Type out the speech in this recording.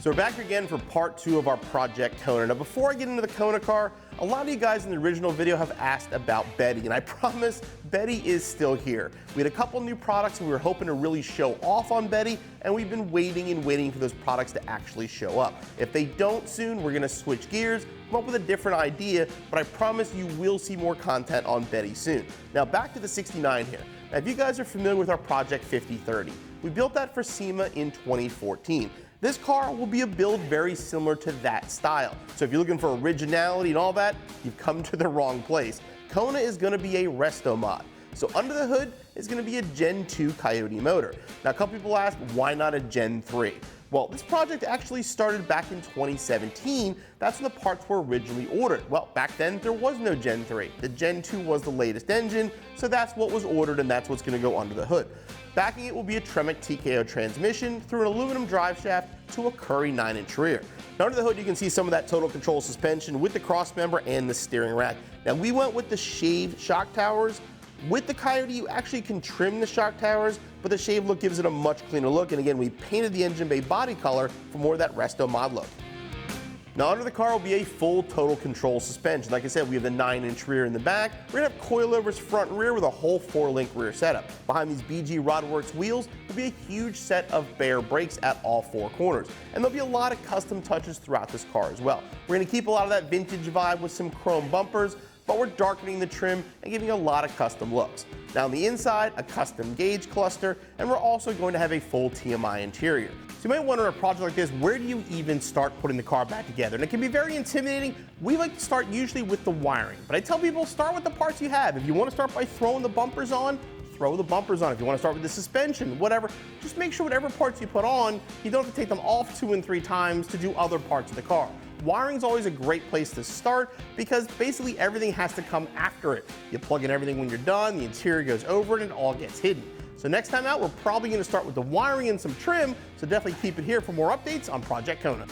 So we're back again for part 2 of our Project Kona. Now before I get into the Kona car, a lot of you guys in the original video have asked about Betty, and I promise Betty is still here. We had a couple new products and we were hoping to really show off on Betty, and we've been waiting for those products to actually show up. If they don't soon, we're gonna switch gears, come up with a different idea, but I promise you will see more content on Betty soon. Now back to the 69 here. Now if you guys are familiar with our Project 5030, we built that for SEMA in 2014. This car will be a build very similar to that style. So if you're looking for originality and all that, you've come to the wrong place. Kona is gonna be a Restomod. So under the hood is gonna be a Gen 2 Coyote motor. Now a couple people ask, why not a Gen 3? Well, this project actually started back in 2017. That's when the parts were originally ordered. Well, back then there was no Gen 3. The Gen 2 was the latest engine, so that's what was ordered and that's what's gonna go under the hood. Backing it will be a Tremec TKO transmission through an aluminum drive shaft to a Curry 9-inch rear. Now under the hood you can see some of that total control suspension with the cross member and the steering rack. Now we went with the shaved shock towers. With the Coyote you actually can trim the shock towers, but the shaved look gives it a much cleaner look, and again we painted the engine bay body color for more of that Restomod look. Now under the car will be a full total control suspension. Like I said, we have the 9-inch rear in the back. We're gonna have coilovers front and rear with a whole 4-link rear setup. Behind these BG Rodworks wheels will be a huge set of bare brakes at all 4 corners. And there'll be a lot of custom touches throughout this car as well. We're gonna keep a lot of that vintage vibe with some chrome bumpers, but we're darkening the trim and giving a lot of custom looks. Now on the inside, a custom gauge cluster, and we're also going to have a full TMI interior. So you might wonder, a project like this, where do you even start putting the car back together? And it can be very intimidating. We like to start usually with the wiring, but I tell people start with the parts you have. If you want to start by throwing the bumpers on, throw the bumpers on. If you want to start with the suspension, whatever, just make sure whatever parts you put on, you don't have to take them off 2 and 3 times to do other parts of the car. Wiring is always a great place to start because basically everything has to come after it. You plug in everything when you're done, the interior goes over it, and it all gets hidden. So next time out, we're probably going to start with the wiring and some trim, so definitely keep it here for more updates on Project Kona.